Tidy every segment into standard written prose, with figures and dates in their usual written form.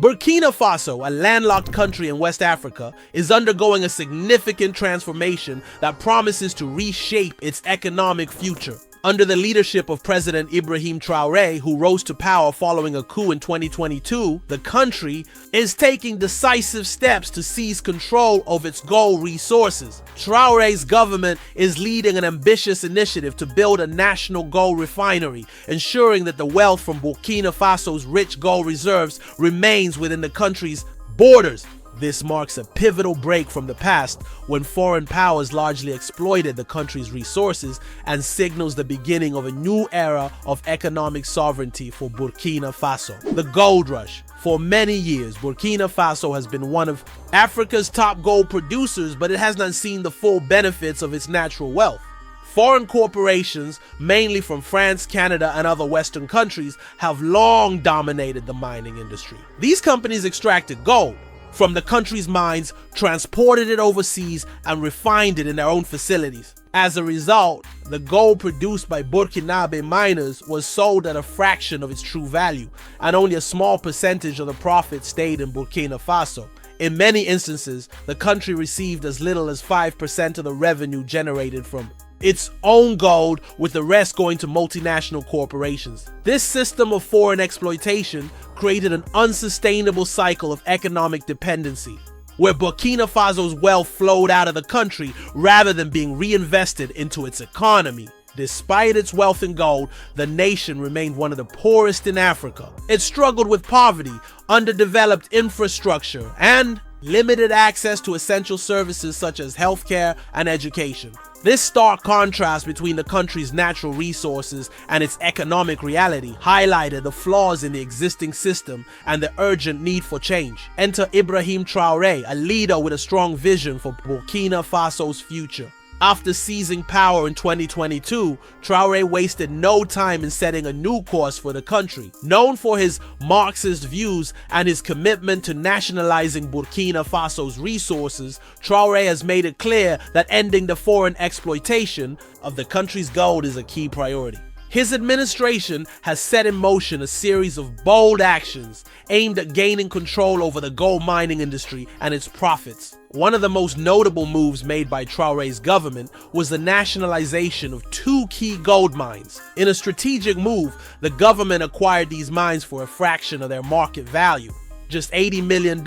Burkina Faso, a landlocked country in West Africa, is undergoing a significant transformation that promises to reshape its economic future. Under the leadership of President Ibrahim Traoré, who rose to power following a coup in 2022, the country is taking decisive steps to seize control of its gold resources. Traoré's government is leading an ambitious initiative to build a national gold refinery, ensuring that the wealth from Burkina Faso's rich gold reserves remains within the country's borders. This marks a pivotal break from the past, when foreign powers largely exploited the country's resources, and signals the beginning of a new era of economic sovereignty for Burkina Faso. The gold rush. For many years, Burkina Faso has been one of Africa's top gold producers, but it has not seen the full benefits of its natural wealth. Foreign corporations, mainly from France, Canada, and other Western countries, have long dominated the mining industry. These companies extracted gold from the country's mines, transported it overseas, and refined it in their own facilities. As a result, the gold produced by Burkinabe miners was sold at a fraction of its true value, and only a small percentage of the profit stayed in Burkina Faso. In many instances, the country received as little as 5% of the revenue generated from its own gold, with the rest going to multinational corporations. This system of foreign exploitation created an unsustainable cycle of economic dependency, where Burkina Faso's wealth flowed out of the country rather than being reinvested into its economy. Despite its wealth in gold, the nation remained one of the poorest in Africa. It struggled with poverty, underdeveloped infrastructure, and limited access to essential services such as healthcare and education. This stark contrast between the country's natural resources and its economic reality highlighted the flaws in the existing system and the urgent need for change. Enter Ibrahim Traoré, a leader with a strong vision for Burkina Faso's future. After seizing power in 2022, Traoré wasted no time in setting a new course for the country. Known for his Marxist views and his commitment to nationalizing Burkina Faso's resources, Traoré has made it clear that ending the foreign exploitation of the country's gold is a key priority. His administration has set in motion a series of bold actions aimed at gaining control over the gold mining industry and its profits. One of the most notable moves made by Traoré's government was the nationalization of two key gold mines. In a strategic move, the government acquired these mines for a fraction of their market value, just $80 million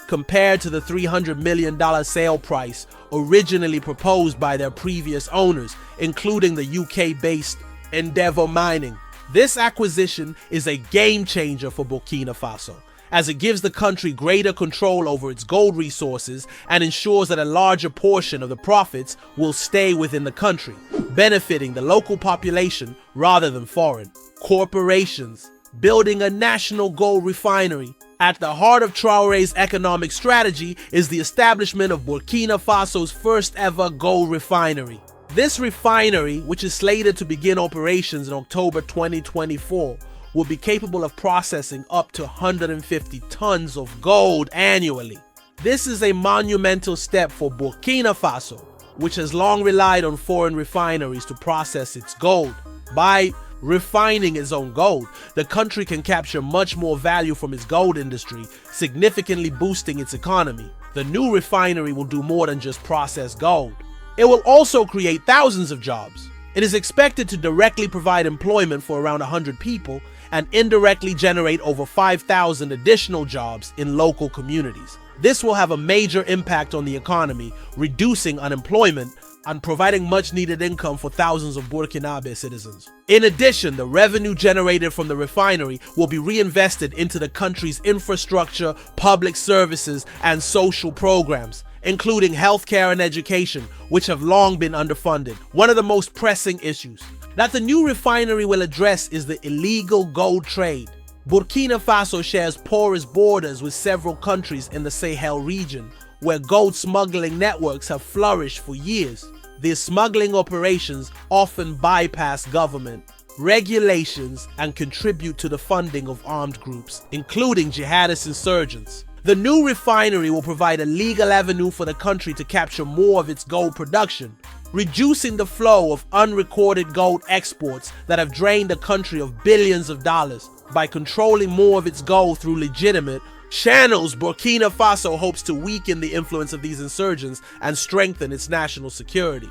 compared to the $300 million sale price originally proposed by their previous owners, including the UK-based Endeavour Mining. This acquisition is a game changer for Burkina Faso, as it gives the country greater control over its gold resources and ensures that a larger portion of the profits will stay within the country, benefiting the local population rather than foreign corporations. Building a national gold refinery. At the heart of Traoré's economic strategy is the establishment of Burkina Faso's first ever gold refinery. This refinery, which is slated to begin operations in October 2024, will be capable of processing up to 150 tons of gold annually. This is a monumental step for Burkina Faso, which has long relied on foreign refineries to process its gold. By refining its own gold, the country can capture much more value from its gold industry, significantly boosting its economy. The new refinery will do more than just process gold. It will also create thousands of jobs. It is expected to directly provide employment for around 100 people and indirectly generate over 5,000 additional jobs in local communities. This will have a major impact on the economy, reducing unemployment and providing much needed income for thousands of Burkinabe citizens. In addition, the revenue generated from the refinery will be reinvested into the country's infrastructure, public services, and social programs, including healthcare and education, which have long been underfunded. One of the most pressing issues that the new refinery will address is the illegal gold trade. Burkina Faso shares porous borders with several countries in the Sahel region, where gold smuggling networks have flourished for years. These smuggling operations often bypass government regulations and contribute to the funding of armed groups, including jihadist insurgents. The new refinery will provide a legal avenue for the country to capture more of its gold production, reducing the flow of unrecorded gold exports that have drained the country of billions of dollars. By controlling more of its gold through legitimate channels, Burkina Faso hopes to weaken the influence of these insurgents and strengthen its national security.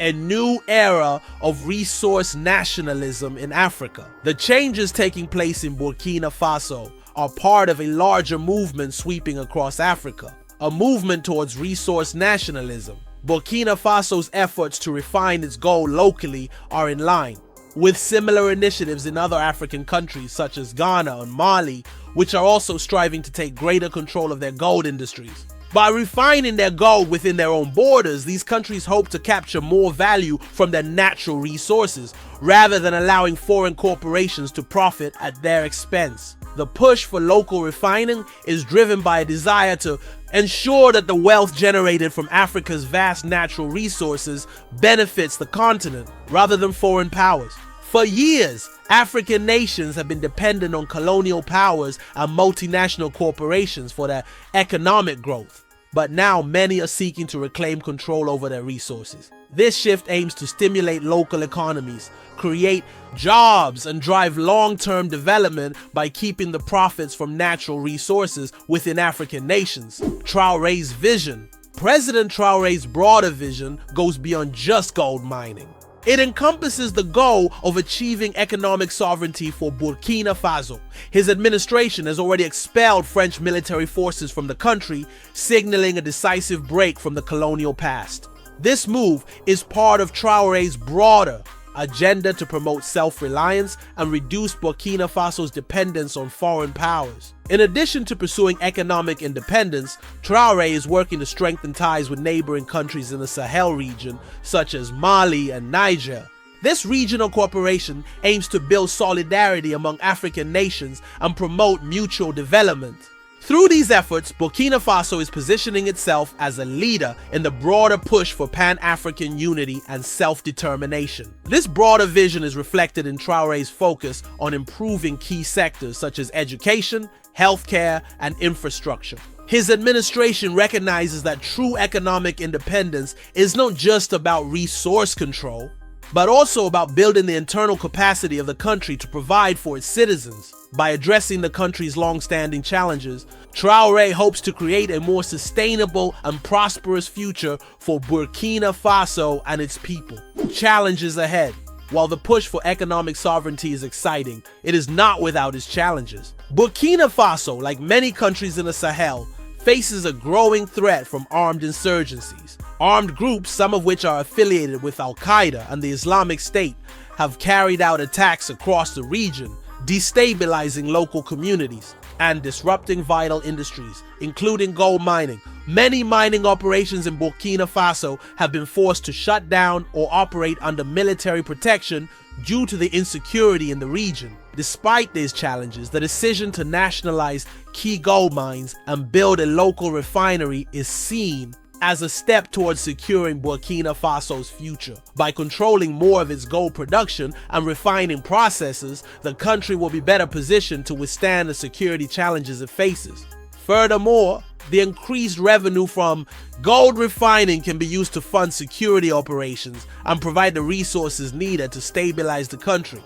A new era of resource nationalism in Africa. The changes taking place in Burkina Faso are part of a larger movement sweeping across Africa, a movement towards resource nationalism. Burkina Faso's efforts to refine its gold locally are in line with similar initiatives in other African countries such as Ghana and Mali, which are also striving to take greater control of their gold industries. By refining their gold within their own borders, these countries hope to capture more value from their natural resources, rather than allowing foreign corporations to profit at their expense. The push for local refining is driven by a desire to ensure that the wealth generated from Africa's vast natural resources benefits the continent, rather than foreign powers. For years, African nations have been dependent on colonial powers and multinational corporations for their economic growth. But now many are seeking to reclaim control over their resources. This shift aims to stimulate local economies, create jobs, and drive long-term development by keeping the profits from natural resources within African nations. Traoré's vision. President Traoré's broader vision goes beyond just gold mining. It encompasses the goal of achieving economic sovereignty for Burkina Faso. His administration has already expelled French military forces from the country, signaling a decisive break from the colonial past. This move is part of Traoré's broader agenda to promote self-reliance and reduce Burkina Faso's dependence on foreign powers. In addition to pursuing economic independence, Traoré is working to strengthen ties with neighboring countries in the Sahel region, such as Mali and Niger. This regional cooperation aims to build solidarity among African nations and promote mutual development. Through these efforts, Burkina Faso is positioning itself as a leader in the broader push for Pan-African unity and self-determination. This broader vision is reflected in Traoré's focus on improving key sectors such as education, healthcare, and infrastructure. His administration recognizes that true economic independence is not just about resource control, but also about building the internal capacity of the country to provide for its citizens. By addressing the country's long-standing challenges, Traoré hopes to create a more sustainable and prosperous future for Burkina Faso and its people. Challenges ahead. While the push for economic sovereignty is exciting, it is not without its challenges. Burkina Faso, like many countries in the Sahel, faces a growing threat from armed insurgencies. Armed groups, some of which are affiliated with Al-Qaeda and the Islamic State, have carried out attacks across the region, destabilizing local communities and disrupting vital industries, including gold mining. Many mining operations in Burkina Faso have been forced to shut down or operate under military protection due to the insecurity in the region. Despite these challenges, the decision to nationalize key gold mines and build a local refinery is seen as a step towards securing Burkina Faso's future. By controlling more of its gold production and refining processes, the country will be better positioned to withstand the security challenges it faces. Furthermore, the increased revenue from gold refining can be used to fund security operations and provide the resources needed to stabilize the country.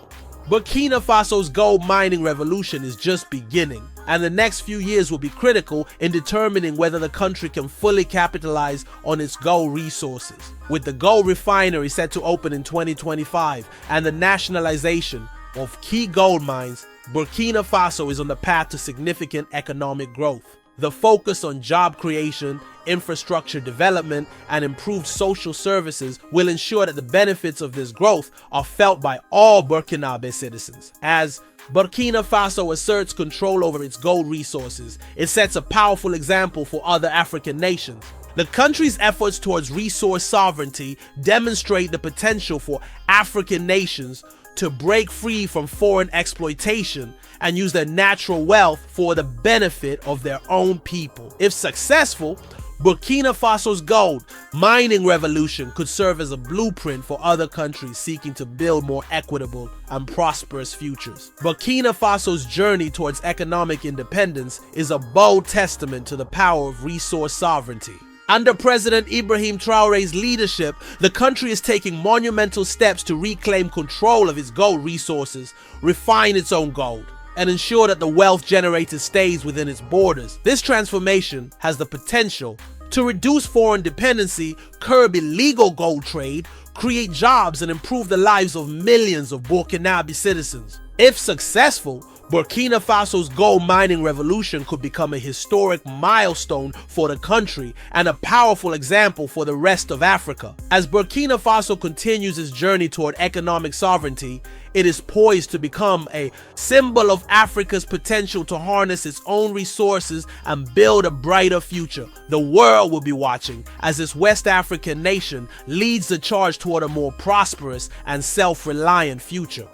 Burkina Faso's gold mining revolution is just beginning, and the next few years will be critical in determining whether the country can fully capitalize on its gold resources. With the gold refinery set to open in 2025 and the nationalization of key gold mines, Burkina Faso is on the path to significant economic growth. The focus on job creation, infrastructure development, and improved social services will ensure that the benefits of this growth are felt by all Burkinabe citizens. As Burkina Faso asserts control over its gold resources, it sets a powerful example for other African nations. The country's efforts towards resource sovereignty demonstrate the potential for African nations to break free from foreign exploitation and use their natural wealth for the benefit of their own people. If successful, Burkina Faso's gold mining revolution could serve as a blueprint for other countries seeking to build more equitable and prosperous futures. Burkina Faso's journey towards economic independence is a bold testament to the power of resource sovereignty. Under President Ibrahim Traoré's leadership, the country is taking monumental steps to reclaim control of its gold resources, refine its own gold, and ensure that the wealth generated stays within its borders. This transformation has the potential to reduce foreign dependency, curb illegal gold trade, create jobs, and improve the lives of millions of Burkinabe citizens. If successful, Burkina Faso's gold mining revolution could become a historic milestone for the country and a powerful example for the rest of Africa. As Burkina Faso continues its journey toward economic sovereignty, it is poised to become a symbol of Africa's potential to harness its own resources and build a brighter future. The world will be watching as this West African nation leads the charge toward a more prosperous and self-reliant future.